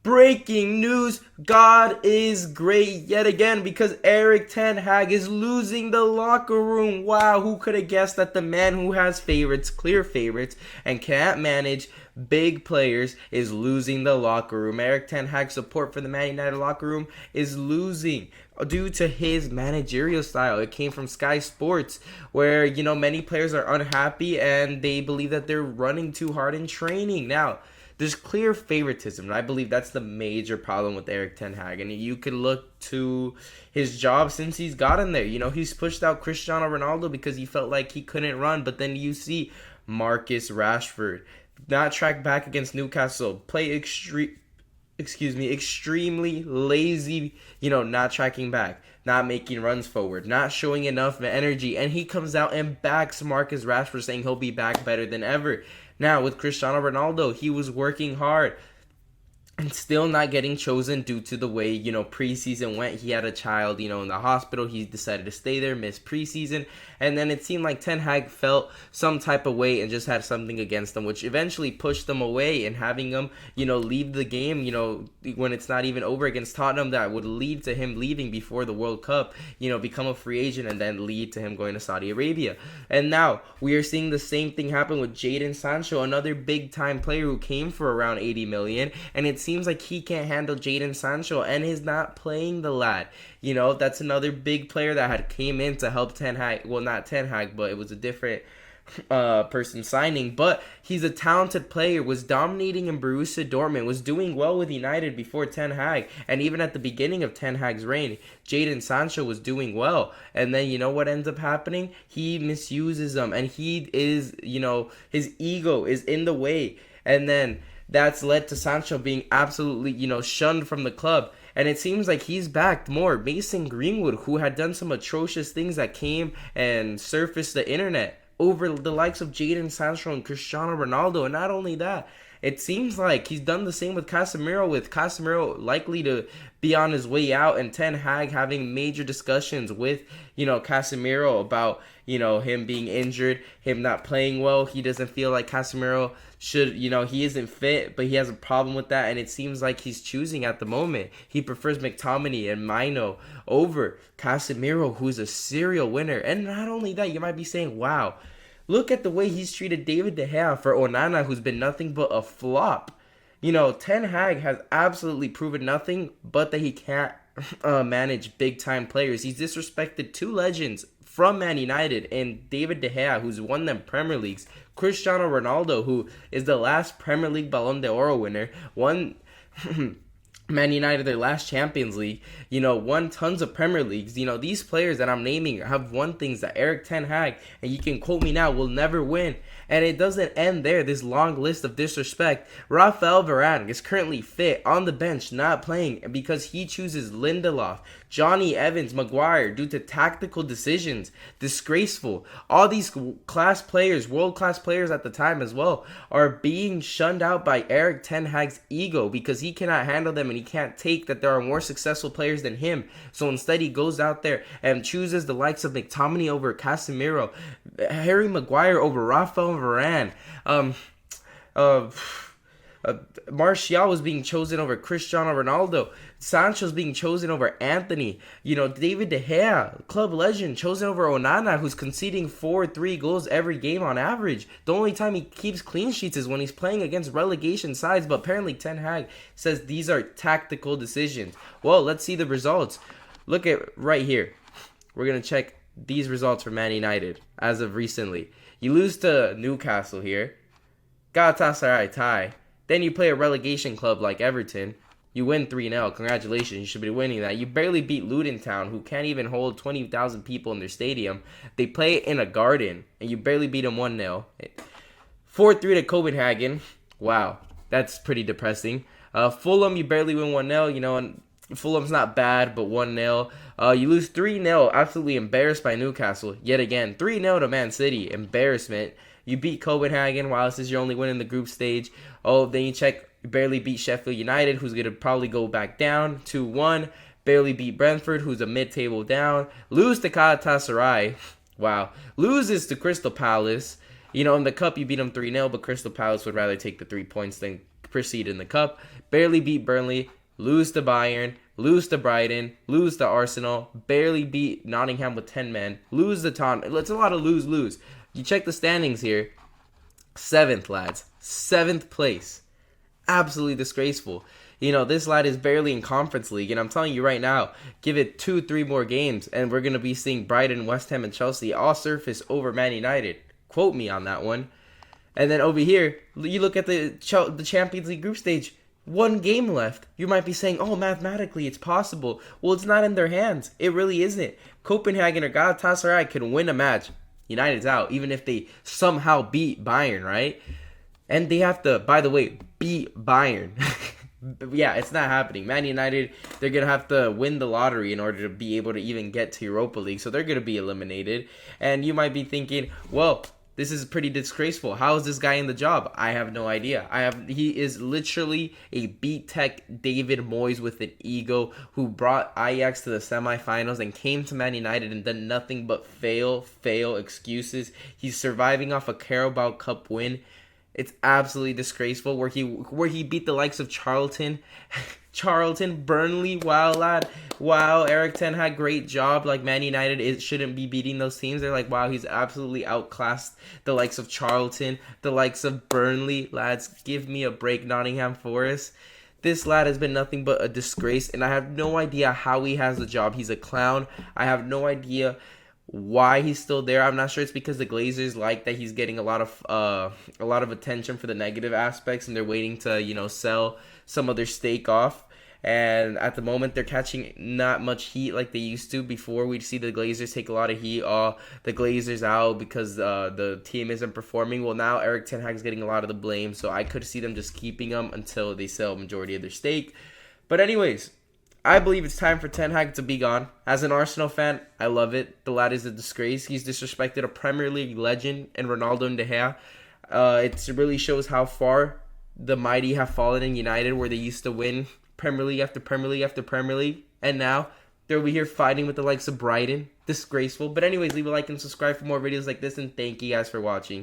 Breaking news, God is great yet again because Erik Ten Hag is losing the locker room. Wow, who could have guessed that the man who has favorites, clear favorites, and can't manage big players is losing the locker room. Erik Ten Hag's support for the Man United locker room is losing due to his managerial style. It came from Sky Sports, where many players are unhappy and they believe that they're running too hard in training. Now, there's clear favoritism, and I believe that's the major problem with Erik Ten Hag. And you could look to his job since he's gotten there. He's pushed out Cristiano Ronaldo because he felt like he couldn't run. But then you see Marcus Rashford not track back against Newcastle, play extremely lazy, not tracking back, not making runs forward, not showing enough energy. And he comes out and backs Marcus Rashford, saying he'll be back better than ever. Now, with Cristiano Ronaldo, he was working hard and still not getting chosen due to the way, preseason went. He had a child, in the hospital. He decided to stay there, miss preseason. And then it seemed like Ten Hag felt some type of way and just had something against him, which eventually pushed them away and having him, leave the game, when it's not even over against Tottenham. That would lead to him leaving before the World Cup, become a free agent and then lead to him going to Saudi Arabia. And now we are seeing the same thing happen with Jadon Sancho, another big-time player who came for around 80 million. And it seems like he can't handle Jadon Sancho and is not playing the lad. That's another big player that had came in to help Ten Hag. Well, not Ten Hag, but it was a different person signing. But he's a talented player, was dominating in Borussia Dortmund, was doing well with United before Ten Hag. And even at the beginning of Ten Hag's reign, Jadon Sancho was doing well. And then what ends up happening? He misuses them. And he is, his ego is in the way. And then that's led to Sancho being absolutely, shunned from the club. And it seems like he's backed more. Mason Greenwood, who had done some atrocious things that came and surfaced the internet, over the likes of Jadon Sancho and Cristiano Ronaldo. And not only that, it seems like he's done the same with Casemiro, likely to be on his way out, and Ten Hag having major discussions with, Casemiro about, him being injured, him not playing well. He doesn't feel like Casemiro should, he isn't fit, but he has a problem with that, and it seems like he's choosing at the moment. He prefers McTominay and Mino over Casemiro, who's a serial winner. And not only that, you might be saying, wow, look at the way he's treated David De Gea for Onana, who's been nothing but a flop. Ten Hag has absolutely proven nothing but that he can't manage big-time players. He's disrespected two legends from Man United and David De Gea, who's won them Premier Leagues. Cristiano Ronaldo, who is the last Premier League Ballon d'Or winner, won Man United their last Champions League, won tons of Premier Leagues. These players that I'm naming have won things that Erik Ten Hag, and you can quote me now, will never win. And it doesn't end there, this long list of disrespect. Rafael Varane is currently fit on the bench, not playing, because he chooses Lindelof, Johnny Evans, Maguire, due to tactical decisions. Disgraceful. All these class players, world-class players at the time as well, are being shunned out by Erik Ten Hag's ego because he cannot handle them and he can't take that there are more successful players than him. So instead he goes out there and chooses the likes of McTominay over Casemiro, Harry Maguire over Rafael Varane, Martial was being chosen over Cristiano Ronaldo. Sancho's being chosen over Anthony. David De Gea, club legend, chosen over Onana, who's conceding 4-3 goals every game on average. The only time he keeps clean sheets is when he's playing against relegation sides, but apparently Ten Hag says these are tactical decisions. Well, let's see the results. Look at right here. We're going to check these results for Man United as of recently. You lose to Newcastle here. Galatasaray tie. Then you play a relegation club like Everton. You win 3-0. Congratulations. You should be winning that. You barely beat Luton Town, who can't even hold 20,000 people in their stadium. They play in a garden, and you barely beat them 1-0. 4-3 to Copenhagen. Wow, that's pretty depressing. Fulham, you barely win 1-0. And Fulham's not bad, but 1-0. You lose 3-0. Absolutely embarrassed by Newcastle. Yet again, 3-0 to Man City. Embarrassment. You beat Copenhagen while this is your only win in the group stage. Oh, then you barely beat Sheffield United, who's going to probably go back down 2-1. Barely beat Brentford, who's a mid-table down. Lose to Galatasaray. Wow. Loses to Crystal Palace. In the cup you beat them 3-0, but Crystal Palace would rather take the 3 points than proceed in the cup. Barely beat Burnley, lose to Bayern, lose to Brighton, lose to Arsenal, barely beat Nottingham with 10 men, lose to Tottenham. It's a lot of lose. You check the standings here. 7th, lads. 7th place. Absolutely disgraceful. This lad is barely in Conference League, and I'm telling you right now, give it 2-3 more games, and we're going to be seeing Brighton, West Ham, and Chelsea all surface over Man United. Quote me on that one. And then over here, you look at the Champions League group stage. 1 game left. You might be saying, oh, mathematically, it's possible. Well, it's not in their hands. It really isn't. Copenhagen or Galatasaray can win a match. United's out, even if they somehow beat Bayern, right? And they have to, by the way, beat Bayern. Yeah, it's not happening. Man United, they're going to have to win the lottery in order to be able to even get to Europa League. So they're going to be eliminated. And you might be thinking, well, this is pretty disgraceful. How is this guy in the job? I have no idea. He is literally a beat-tech David Moyes with an ego who brought Ajax to the semifinals and came to Man United and done nothing but fail excuses. He's surviving off a Carabao Cup win. It's absolutely disgraceful where he beat the likes of Charlton, Burnley. Wow, lad. Wow, Erik Ten Hag, great job. Like, Man United shouldn't be beating those teams. They're like, wow, he's absolutely outclassed the likes of Charlton, the likes of Burnley. Lads, give me a break, Nottingham Forest. This lad has been nothing but a disgrace, and I have no idea how he has the job. He's a clown. I have no idea why he's still there. I'm not sure it's because the Glazers like that he's getting a lot of attention for the negative aspects, and they're waiting to sell some of their stake off. And at the moment, they're catching not much heat like they used to. Before, we'd see the Glazers take a lot of heat. The Glazers out because the team isn't performing. Well, now Erik Ten Hag's getting a lot of the blame, so I could see them just keeping them until they sell a majority of their stake. But anyways, I believe it's time for Ten Hag to be gone. As an Arsenal fan, I love it. The lad is a disgrace. He's disrespected a Premier League legend and Ronaldo and De Gea. It really shows how far the mighty have fallen in United, where they used to win Premier League after Premier League after Premier League. And now they'll be here fighting with the likes of Brighton. Disgraceful. But anyways, leave a like and subscribe for more videos like this. And thank you guys for watching.